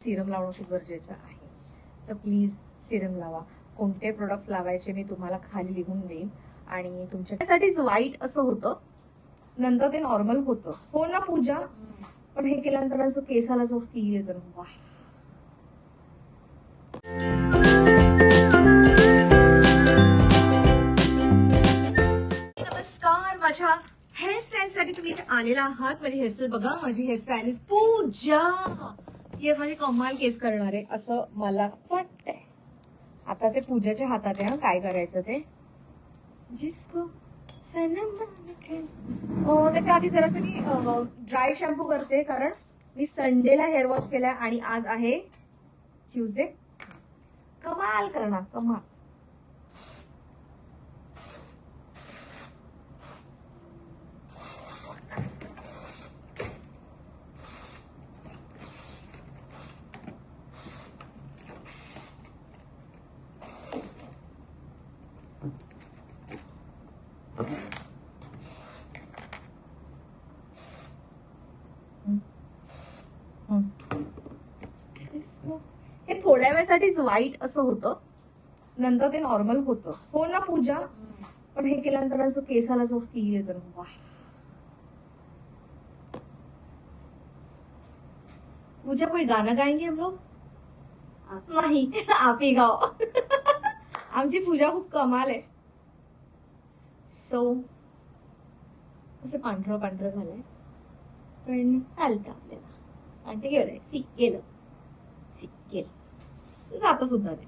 Serum लावणं खूप गरजेचं आहे. तर प्लीज सिरम लावा. कोणते प्रोडक्ट्स लावायचे मी तुम्हाला खाली लिहून देईन आणि तुमच्यासाठीच वाईट असं होतं, नंतर ते नॉर्मल होतं. हो ना पूजा? पण हे केल्यानंतर जो केसाला जो फील येतो ना, वा. नमस्कार, माझ्या हेअरस्टाईल साठी तुम्ही इथे आलेला आहात. माझी हेअरस्टाईल बघा. माझी हेअरस्टाईलिस्ट पूजा येस, माझी कमाल केस करणार आहे असं मला वाटतंय. आता ते पूजाच्या हातात आहे काय करायचं ते. जिसको सनम त्याच्या आधी जरासं मी ड्राय शॅम्पू करते, कारण मी संडेला हेअर वॉश केलाय आणि आज आहे ट्यूजडे. कमाल करणार, कमाल. हे थोड्या वेळासाठीच वाईट असं होतं, नंतर ते नॉर्मल होतं. हो ना पूजा? पण हे केल्यानंतर जो केसाला जो फील येतो ना, वा. पूजा कोई गाणं गाएंगे हम लोग? नाही, आप ही गाओ. आमची पूजा खूप कमाल आहे. सो असं पांढरं पांढरं झालंय, पण चालतं आपल्याला. आणि ते गेलंय, गेलं जात सुद्धा ते.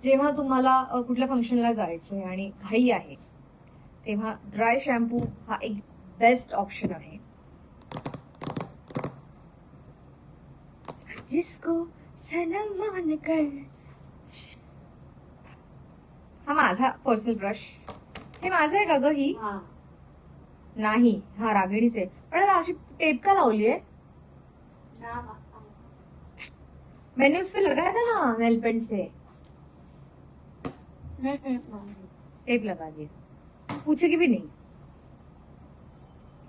जेव्हा तुम्हाला कुठल्या फंक्शनला जायचंय आणि घाई आहे, तेव्हा ड्राय शॅम्पू हा एक बेस्ट ऑप्शन आहे. जिसको सनम मान कर, हा माझा पर्सनल ब्रश. हे माझं आहे का ग? ही नाही, हा रागिणीच आहे. पण अशी टेप का लावली है? मैंने उस पे लगाया था ना नेल पेंट से. टेप लगा दिया, पूछेगी भी नहीं.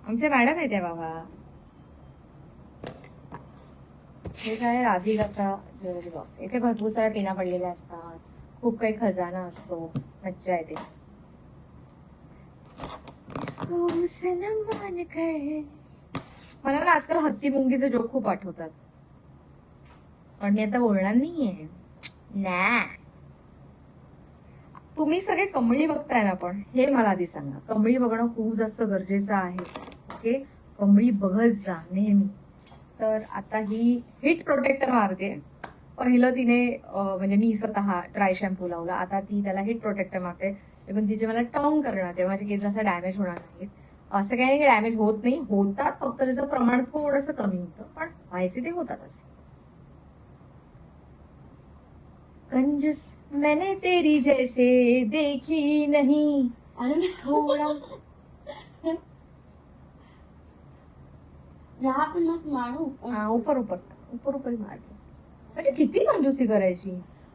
आमच्या मॅडम आहे त्या बाबा. हे काय राधिकाचा ज्वेलरी बॉक्स. इथे भरपूर साऱ्या पिना पडलेल्या असतात, खूप काही खजाना असतो, मज्जा येते. मला ना आजकाल हत्ती मुंगीचे जोक खूप आठवतात, पण मी आता बोलणार नाहीये ना. तुम्ही सगळे कमळी बघताय ना, पण हे मला आधी सांगा, कमळी बघणं खूप जास्त गरजेचं आहे. ओके, कमळी बघत जा नेहमी. तर आता ही हिट प्रोटेक्टर मारते. पहिलं तिने म्हणजे मी स्वतः ड्राय शॅम्पू लावला, आता ती त्याला हिट प्रोटेक्टर मारते. पण ती जे मला टर्न करणार तेव्हा माझे केस असं डॅमेज होणार नाहीत. असं काही नाही डॅमेज होत नाही, होतात, फक्त त्याचं प्रमाण थोडंसं कमी होतं, पण व्हायचे ते होतातच. कंजूस मैंने तेरी जैसे देखी नहीं. थोड़ा ऊपर ऊपर ऊपर ऊपर मारते. म्हणजे किती कंजूसी करायची.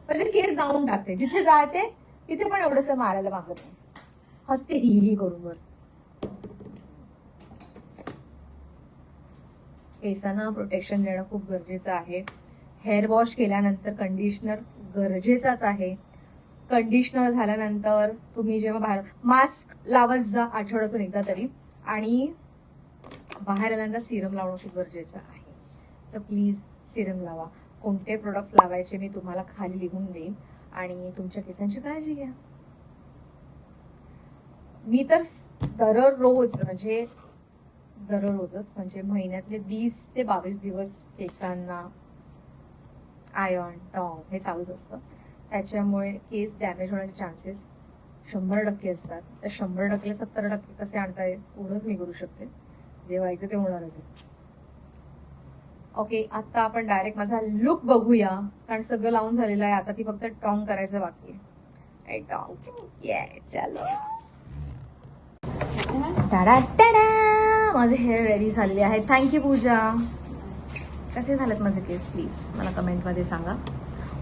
पहिले केस जाऊन टाकते, जिथे जाते तिथे पण एवढंच मारायला मागत नाही. हसते ही करून वर. केसांना प्रोटेक्शन देणं खूप गरजेचं आहे. हेअर वॉश केल्यानंतर कंडिशनर गरजेचाच आहे. कंडिशनर झाल्यानंतर तुम्ही जेव्हा बाहेर मास्क लावत जा आठवड्यातून एकदा तरी, आणि बाहेर आल्यानंतर सिरम लावणं खूप गरजेचं आहे. तर प्लीज सिरम लावा. कोणते प्रोडक्ट्स लावायचे मी तुम्हाला खाली लिहून देईन आणि तुमच्या केसांची काळजी घ्या. मी तर दररोजच म्हणजे महिन्यातले 20 ते 22 दिवस केसांना आयर्न टॉंग हे चालूच असतं. त्याच्यामुळे केस डॅमेज होण्याचे चान्सेस 100% असतात. तर 100% 70% कसे आणता येईल एवढंच मी करू शकते. जे व्हायचं ते होणारच आहे. ओके, आता आपण डायरेक्ट माझा लुक बघूया, कारण सगळं लावून झालेलं आहे. आता ती फक्त टॉंग करायचं बाकी आहे. चलो, माझे हेअर रेडी झालेले आहे. थँक्यू पूजा. कसे झालेत माझे केस प्लीज मला कमेंटमध्ये सांगा.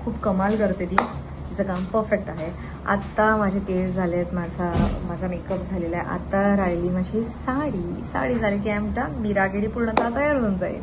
खूप कमाल करते ती, तिचं काम परफेक्ट आहे. आता माझे केस झालेत, माझा मेकअप झालेला आहे. आता राहिली माझी साडी झाली की मी रागिणी पूर्णतः तयार होऊन जाईल.